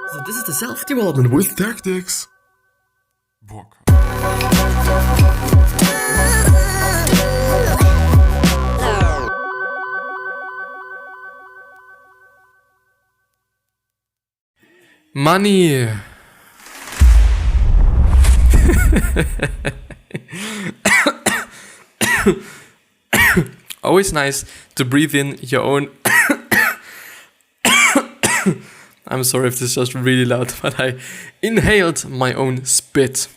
So this is the self-development with tactics. Bock. Money. Always nice to breathe in your own. I'm sorry if this is just really loud, but I inhaled my own spit.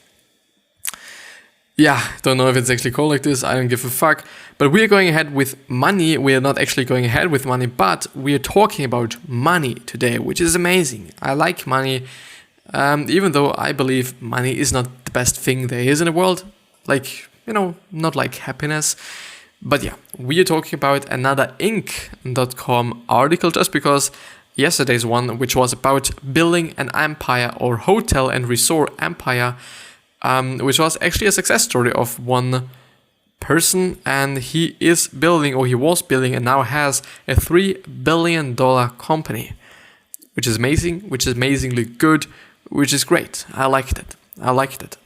Yeah, don't know if it's actually called like this, I don't give a fuck. But we are going ahead with money. We are not actually going ahead with money, but we are talking about money today, which is amazing. I like money, even though I believe money is not the best thing there is in the world. Like, not like happiness. But yeah, we are talking about another Inc.com article just because yesterday's one, which was about building an empire or hotel and resort empire, which was actually a success story of one person, and he was building and now has a $3 billion company, which is amazing, which is amazingly good, which is great. I liked it.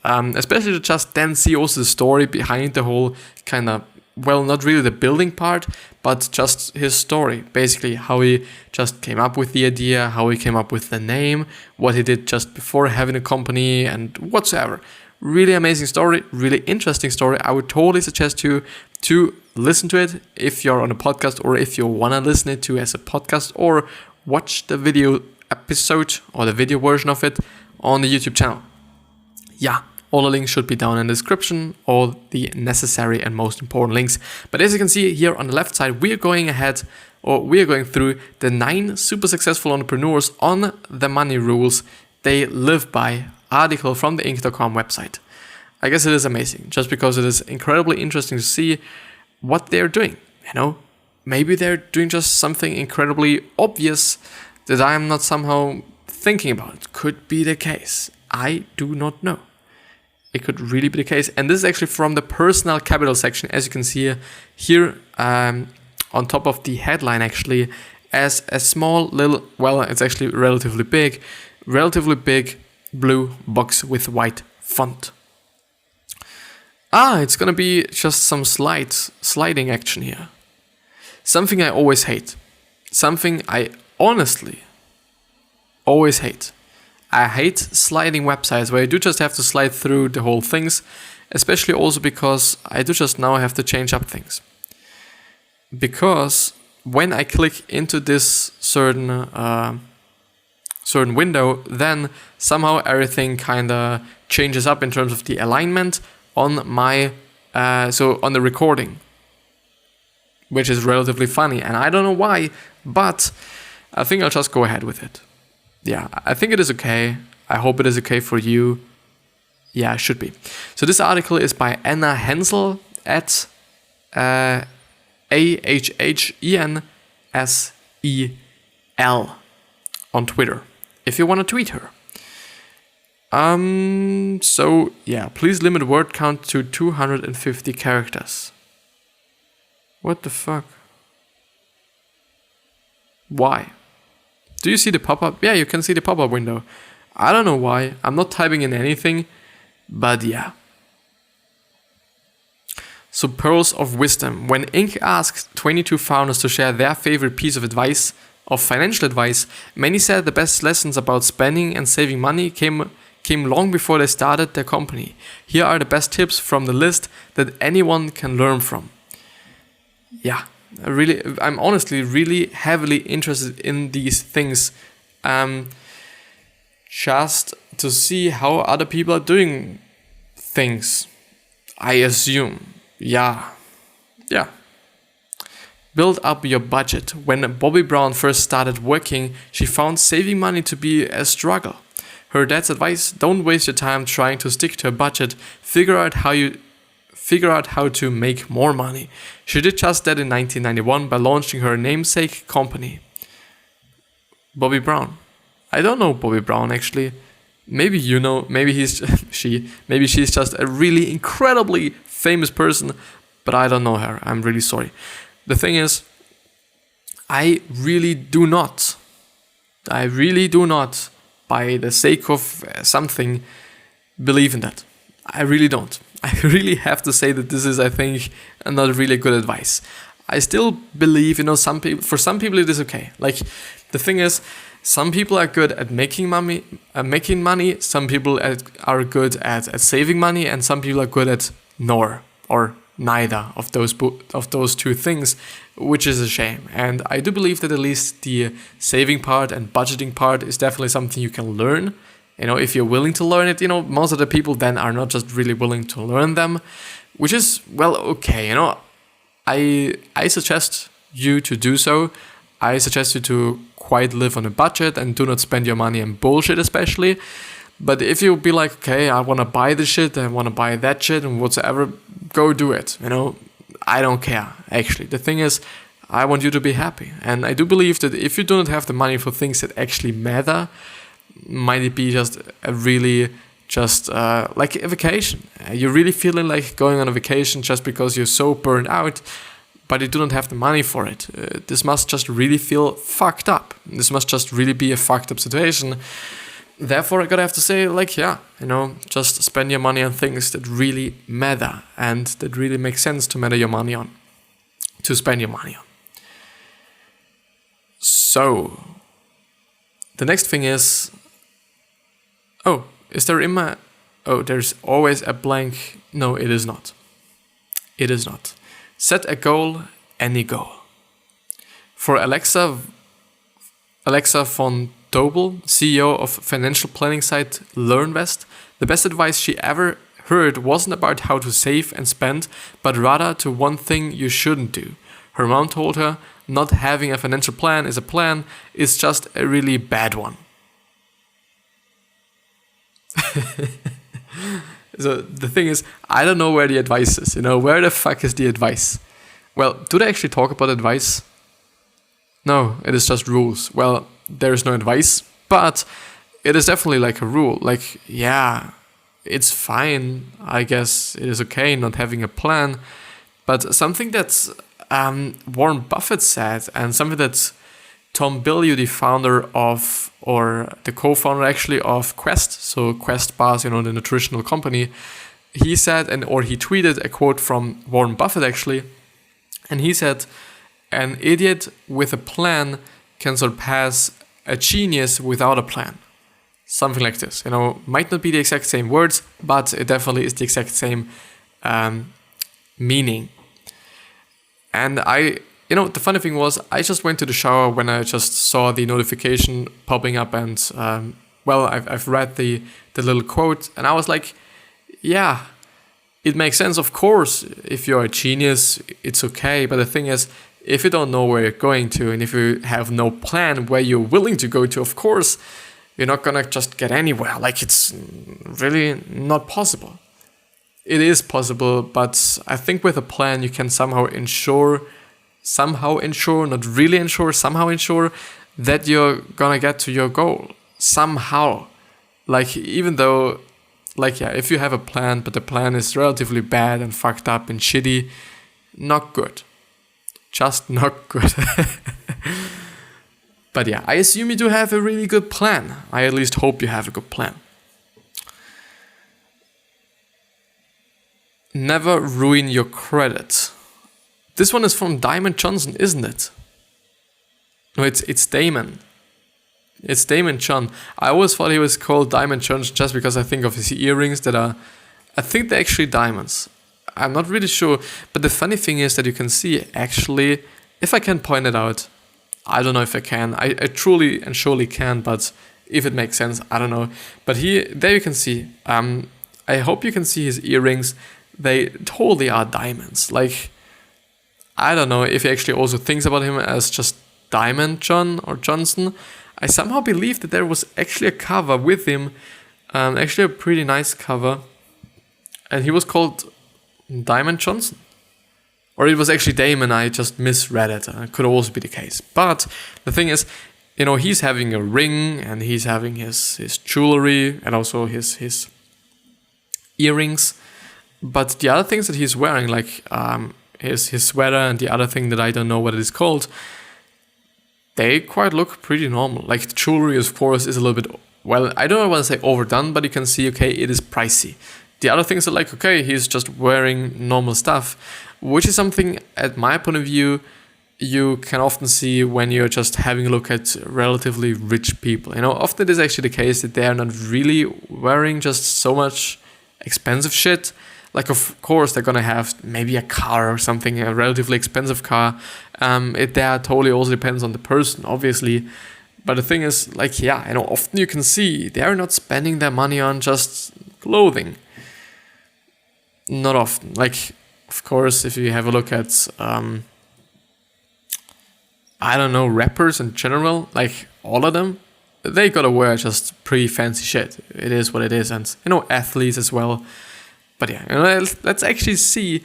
Especially to just then see also the story behind the whole kind of, well, not really the building part, but just his story. Basically, how he just came up with the idea, how he came up with the name, what he did just before having a company, and whatsoever. Really amazing story, really interesting story. I would totally suggest you to listen to it if you're on a podcast or if you want to listen it to as a podcast or watch the video episode or the video version of it on the YouTube channel. Yeah. All the links should be down in the description, all the necessary and most important links. But as you can see here on the left side, we are going through the 9 super successful entrepreneurs on the money rules they live by article from the Inc.com website. I guess it is amazing just because it is incredibly interesting to see what they're doing. Maybe they're doing just something incredibly obvious that I am not somehow thinking about. Could be the case. I do not know. It could really be the case. And this is actually from the personal capital section, as you can see here on top of the headline, actually, as a small little, well, it's actually relatively big blue box with white font. It's gonna be just some sliding action here. Something I always hate. Something I honestly always hate. I hate sliding websites where you do just have to slide through the whole things, especially also because I do just now have to change up things. Because when I click into this certain window, then somehow everything kind of changes up in terms of the alignment on my on the recording, which is relatively funny, and I don't know why, but I think I'll just go ahead with it. Yeah, I think it is okay. I hope it is okay for you. Yeah, it should be. So this article is by Anna Hensel at AHHENSEL on Twitter, if you want to tweet her. So yeah, please limit word count to 250 characters. What the fuck? Why? Do you see the pop-up? Yeah, you can see the pop-up window. I don't know why. I'm not typing in anything, but yeah. So pearls of wisdom. When Inc. asked 22 founders to share their favorite piece of financial advice, many said the best lessons about spending and saving money came long before they started their company. Here are the best tips from the list that anyone can learn from. Yeah. I'm honestly really heavily interested in these things, just to see how other people are doing things, I assume. Yeah. Build up your budget. When Bobby Brown first started working, she found saving money to be a struggle. Her dad's advice: don't waste your time trying to stick to a budget. Figure out how to make more money. She did just that in 1991 by launching her namesake company. Bobby Brown. I don't know Bobby Brown actually. Maybe you know, maybe she's just a really incredibly famous person, but I don't know her. I'm really sorry. The thing is, I really do not by the sake of something believe in that. I really don't. I really have to say that this is, I think, not really good advice. I still believe, for some people it is okay. Like, the thing is, some people are good at making money. Some people are good at saving money, and some people are good at neither of those two things, which is a shame. And I do believe that at least the saving part and budgeting part is definitely something you can learn. If you're willing to learn it, most of the people then are not just really willing to learn them, which is, well, okay. I suggest you to do so. I suggest you to quite live on a budget and do not spend your money on bullshit, especially. But if you be like, okay, I want to buy this shit, I want to buy that shit and whatsoever, go do it. I don't care, actually. The thing is, I want you to be happy. And I do believe that if you do not have the money for things that actually matter, might it be just like a vacation. You're really feeling like going on a vacation just because you're so burned out, but you do not have the money for it. This must just really feel fucked up. This must just really be a fucked up situation. Therefore, I gotta have to say, just spend your money on things that really matter and that really make sense to spend your money on. So, the next thing is, there's always a blank. No, it is not. It is not. Set a goal, any goal. For Alexa von Dobel, CEO of financial planning site LearnVest, the best advice she ever heard wasn't about how to save and spend, but rather to one thing you shouldn't do. Her mom told her, not having a financial plan is a plan, is just a really bad one. So the thing is, I don't know where the advice is. Where the fuck is the advice? Well, do they actually talk about advice? No, it is just rules. Well, there is no advice, but it is definitely like a rule. Like, yeah, it's fine. I guess it is okay not having a plan. But something that Warren Buffett said, and something that Tom Bilyeu, the founder of, or the co-founder actually of Quest, so Quest bars, the nutritional company, he said, or he tweeted a quote from Warren Buffett actually, and he said, an idiot with a plan can surpass a genius without a plan. Something like this, might not be the exact same words, but it definitely is the exact same meaning. And the funny thing was, I just went to the shower when I just saw the notification popping up, and I've read the little quote, and I was like, yeah, it makes sense. Of course, if you're a genius, it's okay. But the thing is, if you don't know where you're going to, and if you have no plan where you're willing to go to, of course, you're not gonna just get anywhere. Like, it's really not possible. It is possible, but I think with a plan, you can somehow ensure that you're gonna get to your goal somehow. Like, even though, if you have a plan, but the plan is relatively bad and fucked up and shitty, not good. Just not good. But yeah, I assume you do have a really good plan. I at least hope you have a good plan. Never ruin your credit. This one is from Diamond Johnson, isn't it? No, it's Damon. It's Damon John. I always thought he was called Diamond John just because I think of his earrings that are, I think they're actually diamonds. I'm not really sure. But the funny thing is that you can see, actually, if I can point it out, I don't know if I can. I truly and surely can, but if it makes sense, I don't know. But there you can see. I hope you can see his earrings. They totally are diamonds. Like, I don't know if he actually also thinks about him as just Diamond John or Johnson. I somehow believe that there was actually a cover with him, actually a pretty nice cover, and he was called Diamond Johnson. Or it was actually Damon, I just misread it. It could also be the case. But the thing is, he's having a ring, and he's having his jewelry, and also his earrings. But the other things that he's wearing, like his sweater and the other thing that I don't know what it is called, they quite look pretty normal. Like, the jewelry, of course, is a little bit well, I don't want to say overdone, but you can see, okay, it is pricey. The other things are like, okay, he's just wearing normal stuff, which is something, at my point of view, you can often see when you're just having a look at relatively rich people. Often it is actually the case that they are not really wearing just so much expensive shit. Like, of course, they're gonna have maybe a car or something, a relatively expensive car. It there totally also depends on the person, obviously. But the thing is, like, often you can see they are not spending their money on just clothing. Not often. Like, of course, if you have a look at, I don't know, rappers in general, like all of them, they gotta wear just pretty fancy shit. It is what it is. And, athletes as well. But let's actually see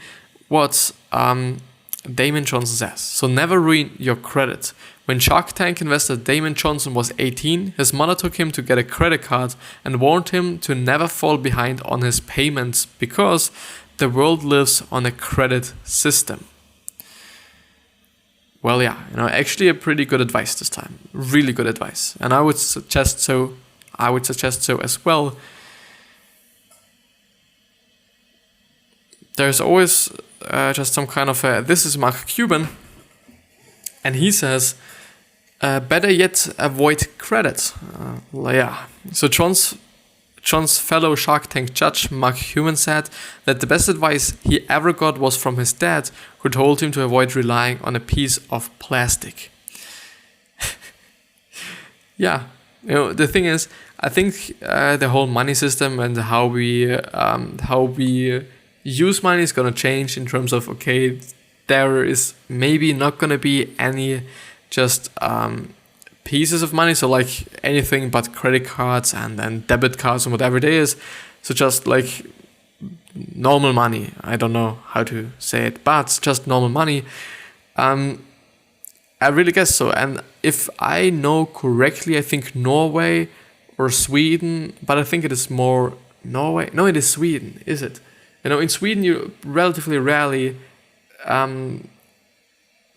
what Damon Johnson says. So never ruin your credit. When Shark Tank investor Damon Johnson was 18, his mother took him to get a credit card and warned him to never fall behind on his payments because the world lives on a credit system. Well, actually a pretty good advice this time. Really good advice. And I would suggest so as well. There's always just some kind of this is Mark Cuban, and he says, better yet, avoid credit. So John's fellow Shark Tank judge, Mark Cuban, said that the best advice he ever got was from his dad, who told him to avoid relying on a piece of plastic. The thing is, I think the whole money system and how we use money is going to change in terms of, okay, there is maybe not going to be any just pieces of money, so like anything but credit cards and debit cards and whatever it is. So just like normal money. I don't know how to say it, but just normal money. I really guess so. And if I know correctly, I think Norway or Sweden, but I think it is more Norway. No, it is Sweden, is it? In Sweden, you relatively rarely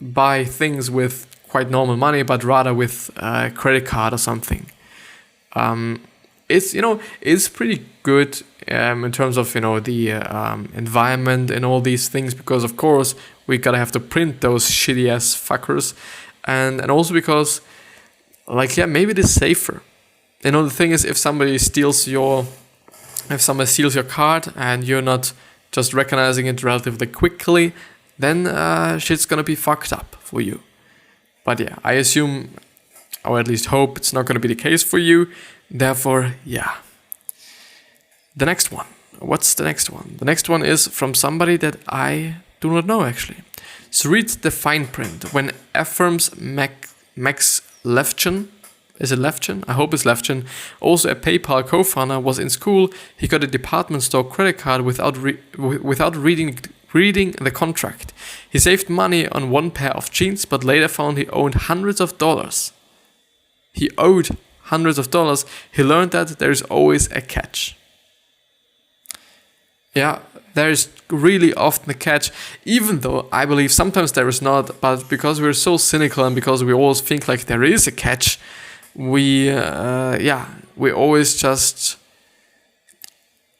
buy things with quite normal money, but rather with a credit card or something. It's pretty good in terms of the environment and all these things, because of course we gotta have to print those shitty ass fuckers, and also because maybe it is safer. The thing is, if somebody steals your card and you're not just recognizing it relatively quickly, then shit's gonna be fucked up for you. But I assume, or at least hope, it's not gonna be the case for you. Therefore, The next one. What's the next one? The next one is from somebody that I do not know, actually. So read the fine print. When Ephraim's Max Levchin, is it Levchin? I hope it's Levchin. Also a PayPal co-founder, was in school. He got a department store credit card without reading the contract. He saved money on one pair of jeans, but later found he owed hundreds of dollars. He learned that there is always a catch. There is really often a catch, even though I believe sometimes there is not, but because we're so cynical and because we always think like there is a catch, we always just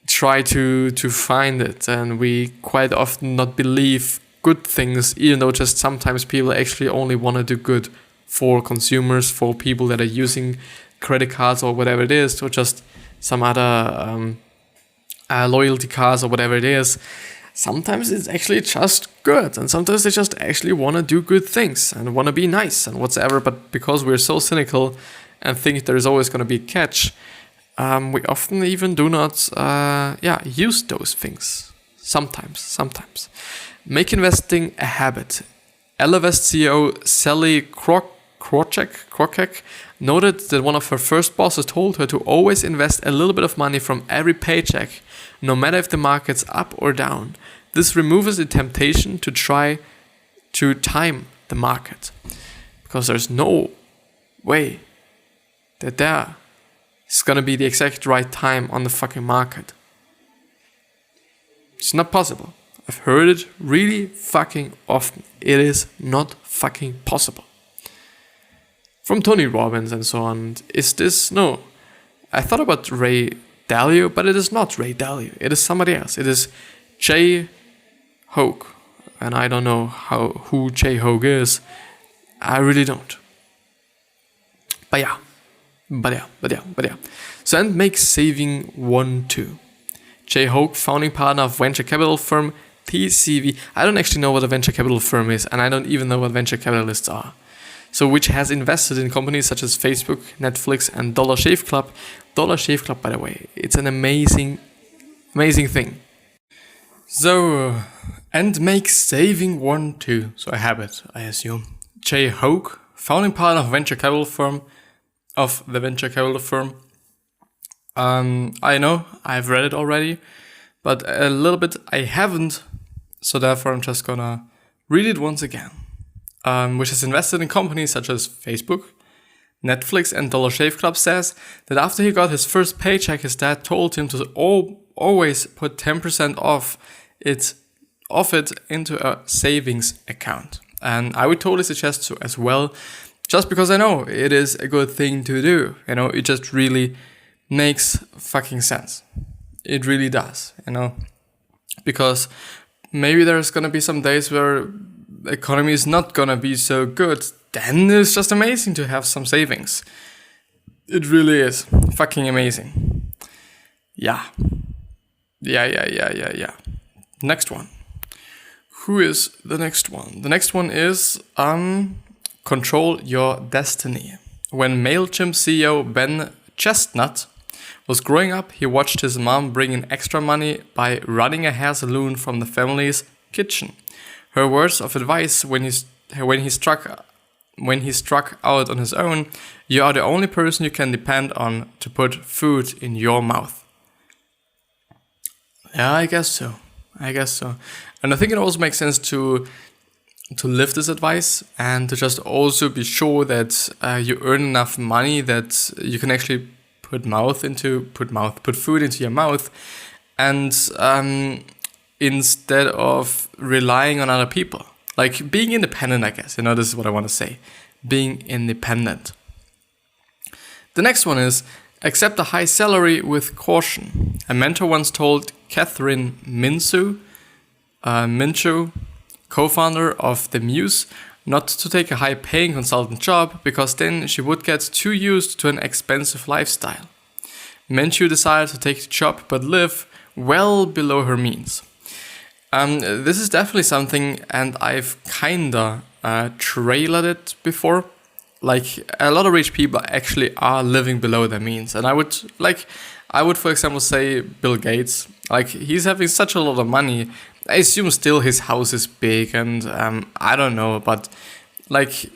try to find it, and we quite often not believe good things, even though just sometimes people actually only want to do good for consumers, for people that are using credit cards or whatever it is, or just some other loyalty cards or whatever it is. Sometimes it's actually just good, and sometimes they just actually want to do good things and want to be nice and whatsoever, but because we're so cynical and think there is always going to be a catch, we often even do not use those things. Sometimes. Make investing a habit. Ellevest CEO Sally Krocek noted that one of her first bosses told her to always invest a little bit of money from every paycheck, no matter if the market's up or down. This removes the temptation to try to time the market, because there's no way that there is gonna be the exact right time on the fucking market. It's not possible. I've heard it really fucking often. It is not fucking possible. From Tony Robbins and so on. Is this? No. I thought about Ray Dalio, but it is not Ray Dalio. It is somebody else. It is Jay Hogue. And I don't know who Jay Hogue is. I really don't. But yeah. So, and make saving 1-2. Jay Hogue, founding partner of venture capital firm TCV. I don't actually know what a venture capital firm is, and I don't even know what venture capitalists are. So, which has invested in companies such as Facebook, Netflix, and Dollar Shave Club. Dollar Shave Club, by the way, it's an amazing thing. So, and make saving 1-2. So I have it, I assume. Jay Hogue, founding partner of the venture capital firm. I know, I've read it already, but a little bit I haven't, so therefore I'm just gonna read it once again. Which has invested in companies such as Facebook, Netflix, and Dollar Shave Club, says that after he got his first paycheck, his dad told him to always put 10% of it into a savings account. And I would totally suggest to as well, just because I know it is a good thing to do. You know, it just really makes fucking sense. It really does, you know, because maybe there's gonna be some days where the economy is not gonna be so good. Then it's just amazing to have some savings. It really is fucking amazing. Yeah. Next one. Who is the next one? The next one is Control Your Destiny. When MailChimp CEO Ben Chestnut was growing up, he watched his mom bring in extra money by running a hair salon from the family's kitchen. Her words of advice when he struck out on his own: "You are the only person you can depend on to put food in your mouth." Yeah, I guess so. And I think it also makes sense to live this advice and to just also be sure that you earn enough money that you can actually put food into your mouth, and instead of relying on other people. Like being independent, I guess. You know, this is what I want to say. Being independent. The next one is accept a high salary with caution. A mentor once told Catherine Minshew, co-founder of The Muse, not to take a high-paying consultant job because then she would get too used to an expensive lifestyle. Minshew decided to take the job but live well below her means. This is definitely something, and I've kinda trailered it before. Like, a lot of rich people actually are living below their means, and I would, for example, say Bill Gates. Like, he's having such a lot of money. I assume still his house is big, and I don't know, but like,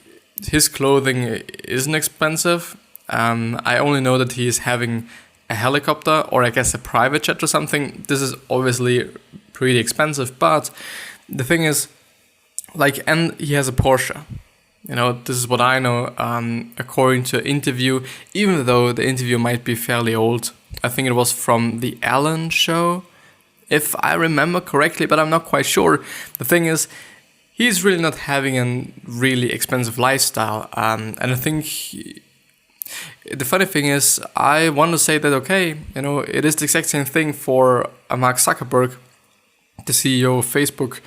his clothing isn't expensive. I only know that he is having a helicopter, or I guess a private jet or something. This is obviously pretty expensive, but the thing is, like, and he has a Porsche. You know, this is what I know, according to an interview, even though the interview might be fairly old. I think it was from the Ellen show, if I remember correctly, but I'm not quite sure. The thing is, he's really not having a really expensive lifestyle. And I think the funny thing is, I want to say that, okay, you know, it is the exact same thing for Mark Zuckerberg, the CEO of Facebook,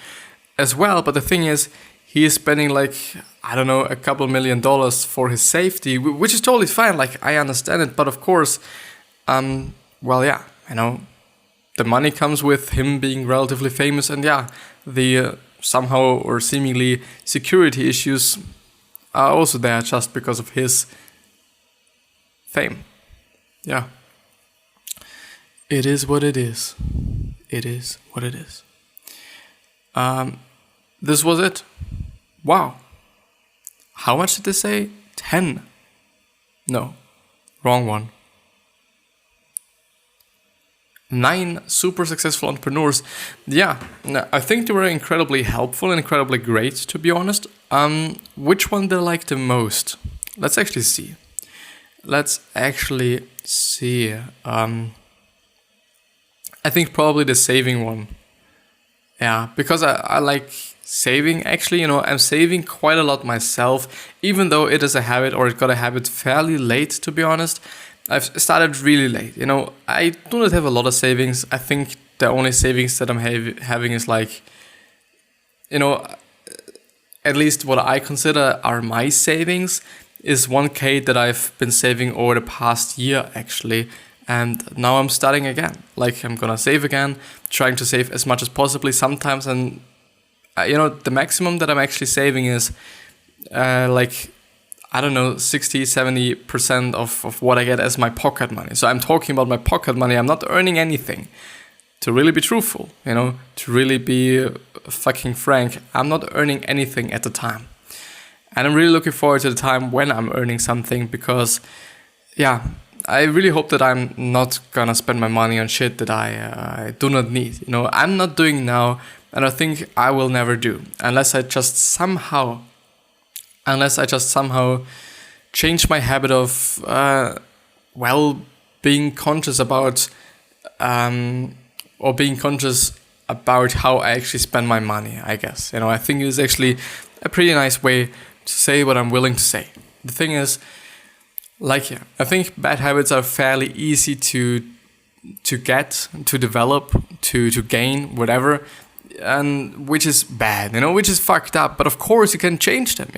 as well. But the thing is, he is spending like, I don't know, a couple $1 million for his safety, which is totally fine. Like, I understand it. But of course, well, yeah, you know, the money comes with him being relatively famous. And yeah, the somehow or seemingly security issues are also there just because of his fame. Yeah. It is what it is. It is what it is. This was it. Wow. How much did they say? 10. No. Wrong one. 9 super successful entrepreneurs. Yeah, I think they were incredibly helpful and incredibly great, to be honest. Which one did I like the most? Let's actually see. I think probably the saving one. Yeah, because I like saving. Actually, you know, I'm saving quite a lot myself, even though it is a habit, or it got a habit fairly late, to be honest. I've started really late. I do not have a lot of savings. I think the only savings that I'm having is like, at least what I consider are my savings is 1K that I've been saving over the past year actually. And now I'm starting again. Like I'm gonna save again, trying to save as much as possibly sometimes. And the maximum that I'm actually saving is like, I don't know, 60-70% of what I get as my pocket money. So I'm talking about my pocket money. I'm not earning anything. To really be truthful, to really be fucking frank, I'm not earning anything at the time. And I'm really looking forward to the time when I'm earning something because, yeah, I really hope that I'm not gonna spend my money on shit that I do not need. I'm not doing now, and I think I will never do unless I just somehow change my habit of, being conscious about, or being conscious about how I actually spend my money, I guess. I think it's actually a pretty nice way to say what I'm willing to say. The thing is, I think bad habits are fairly easy to get, to develop, to gain, whatever, and which is bad, which is fucked up. But of course you can change them.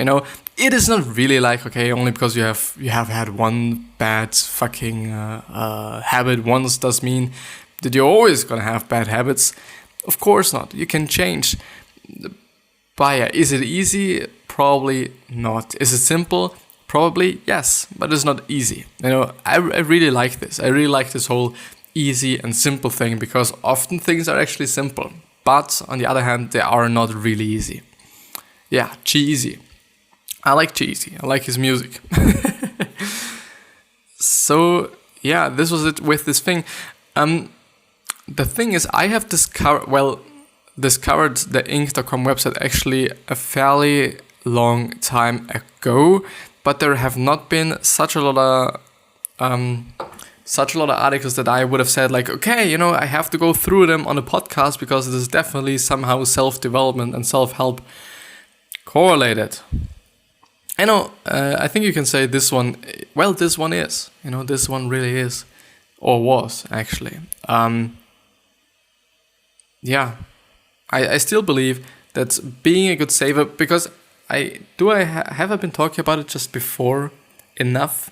It is not really like, okay, only because you have had one bad fucking habit once does mean that you're always gonna have bad habits. Of course not. You can change. But yeah, is it easy? Probably not. Is it simple? Probably yes, but it's not easy. I really like this. I really like this whole easy and simple thing because often things are actually simple. But on the other hand, they are not really easy. Yeah, Cheesy. I like Cheesy. I like his music. So yeah, this was it with this thing. The thing is, I have discovered the ink.com website actually a fairly long time ago, but there have not been such a lot of articles that I would have said like, okay, I have to go through them on a podcast because it is definitely somehow self-development and self-help correlated. I think you can say this one is, this one really is, or was actually. Yeah, I still believe that being a good saver, because have I been talking about it just before enough?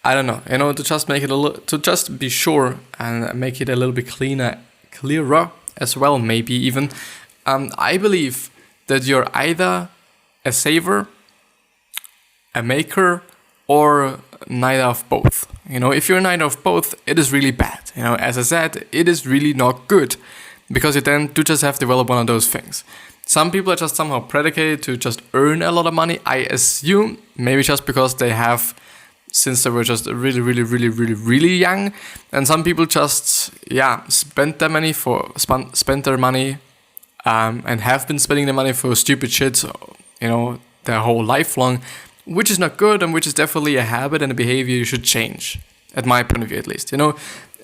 I don't know, to just make it to just be sure and make it a little bit clearer as well, maybe even. I believe that you're either a saver, a maker, or neither of both. If you're neither of both, it is really bad. As I said, it is really not good because you then do just have to develop one of those things. Some people are just somehow predicated to just earn a lot of money, I assume, maybe just because they have since they were just really, really, really, really, really young. And some people just, spend their money and have been spending their money for stupid shit, their whole life long, which is not good and which is definitely a habit and a behavior you should change, at my point of view at least.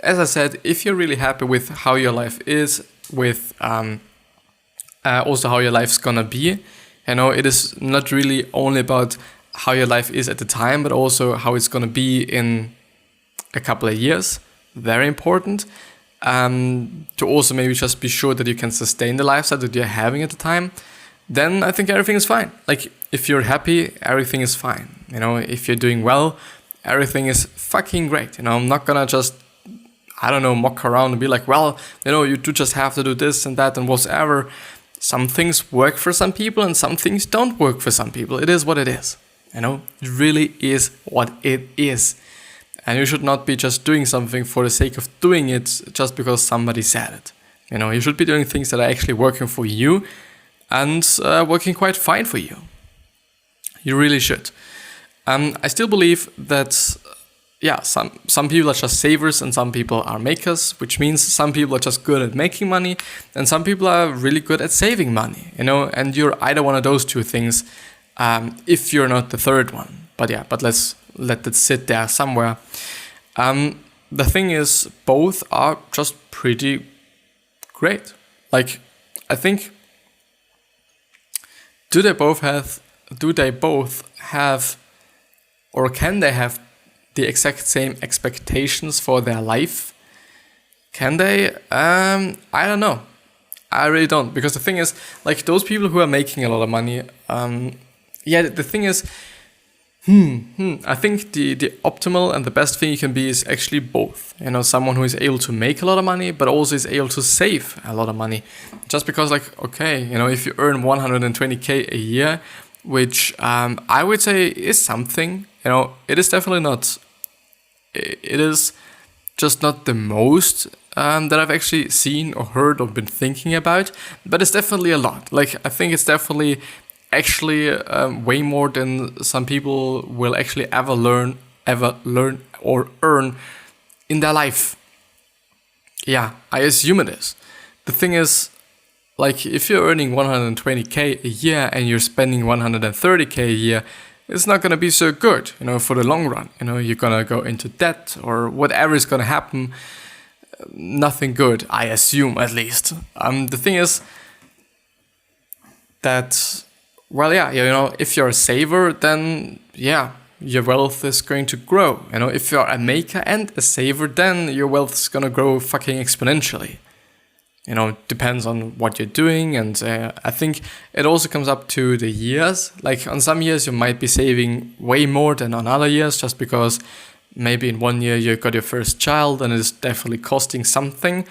As I said, if you're really happy with how your life is, with also how your life's gonna be, it is not really only about how your life is at the time, but also how it's gonna be in a couple of years. Very important. To also maybe just be sure that you can sustain the lifestyle that you're having at the time, then I think everything is fine. Like, if you're happy, everything is fine. If you're doing well, everything is fucking great. I'm not gonna just, mock around and be like, well, you do just have to do this and that and whatever. Some things work for some people and some things don't work for some people. It is what it is. It really is what it is. And you should not be just doing something for the sake of doing it just because somebody said it. You should be doing things that are actually working for you and working quite fine for you. You really should. I still believe that, some people are just savers and some people are makers, which means some people are just good at making money and some people are really good at saving money, and you're either one of those two things, if you're not the third one. But let's let that sit there somewhere. The thing is, both are just pretty great. Like, I think, do they both have, or can they have the exact same expectations for their life? Can they? I don't know. I really don't, because the thing is, like, those people who are making a lot of money, the thing is, I think the optimal and the best thing you can be is actually both. You know, someone who is able to make a lot of money, but also is able to save a lot of money. Just because, like, okay, you know, if you earn 120k a year, which I would say is something, you know, it is definitely not, it is just not the most that I've actually seen or heard or been thinking about, but it's definitely a lot. Like, I think it's definitely actually way more than some people will actually ever learn or earn in their life. Yeah, I assume it is. The thing is, like, if you're earning 120k a year and you're spending 130k a year, it's not gonna be so good, you know, for the long run. You know, you're gonna go into debt or whatever is gonna happen. Nothing good, I assume, at least. The thing is that, well, yeah, you know, if you're a saver, then yeah, your wealth is going to grow. You know, if you're a maker and a saver, then your wealth is gonna grow fucking exponentially. You know, it depends on what you're doing, and I think it also comes up to the years. Like, on some years you might be saving way more than on other years, just because maybe in one year you got your first child and it's definitely costing something,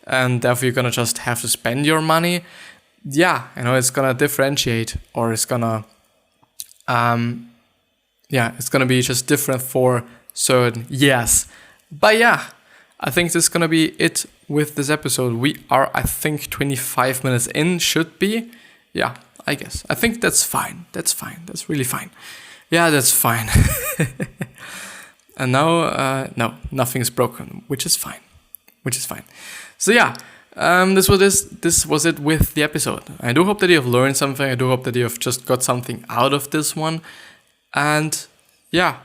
and therefore you're gonna just have to spend your money. Yeah, you know, it's gonna differentiate, or it's gonna, it's gonna be just different for certain years. But yeah, I think this is gonna be it with this episode. We are, I think, 25 minutes in, should be. Yeah, I guess. I think that's fine. That's fine. That's really fine. Yeah, that's fine. And now, no, nothing is broken, which is fine. So yeah, this was it with the episode. I do hope that you have learned something. I do hope that you have just got something out of this one. And yeah,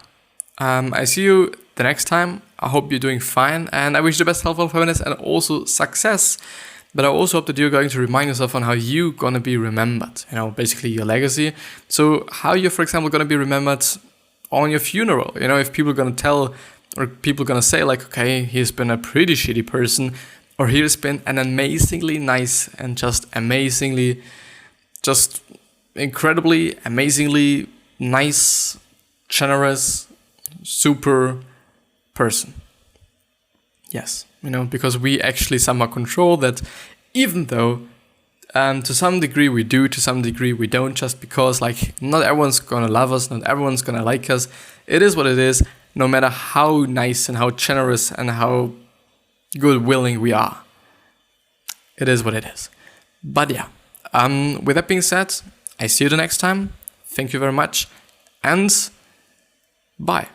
I see you the next time. I hope you're doing fine, and I wish you the best health, happiness, and also success. But I also hope that you're going to remind yourself on how you're gonna be remembered. You know, basically your legacy. So how you're, for example, gonna be remembered on your funeral. You know, if people are gonna tell, or people are gonna say, like, okay, he's been a pretty shitty person, or he's been an amazingly nice and incredibly, amazingly nice, generous, super person. Yes, you know, because we actually somehow control that, even though to some degree we do, to some degree we don't, just because, like, not everyone's gonna love us, not everyone's gonna like us. It is what it is, no matter how nice and how generous and how good willing we are. It is what it is. But yeah, with that being said, I see you the next time. Thank you very much, and bye.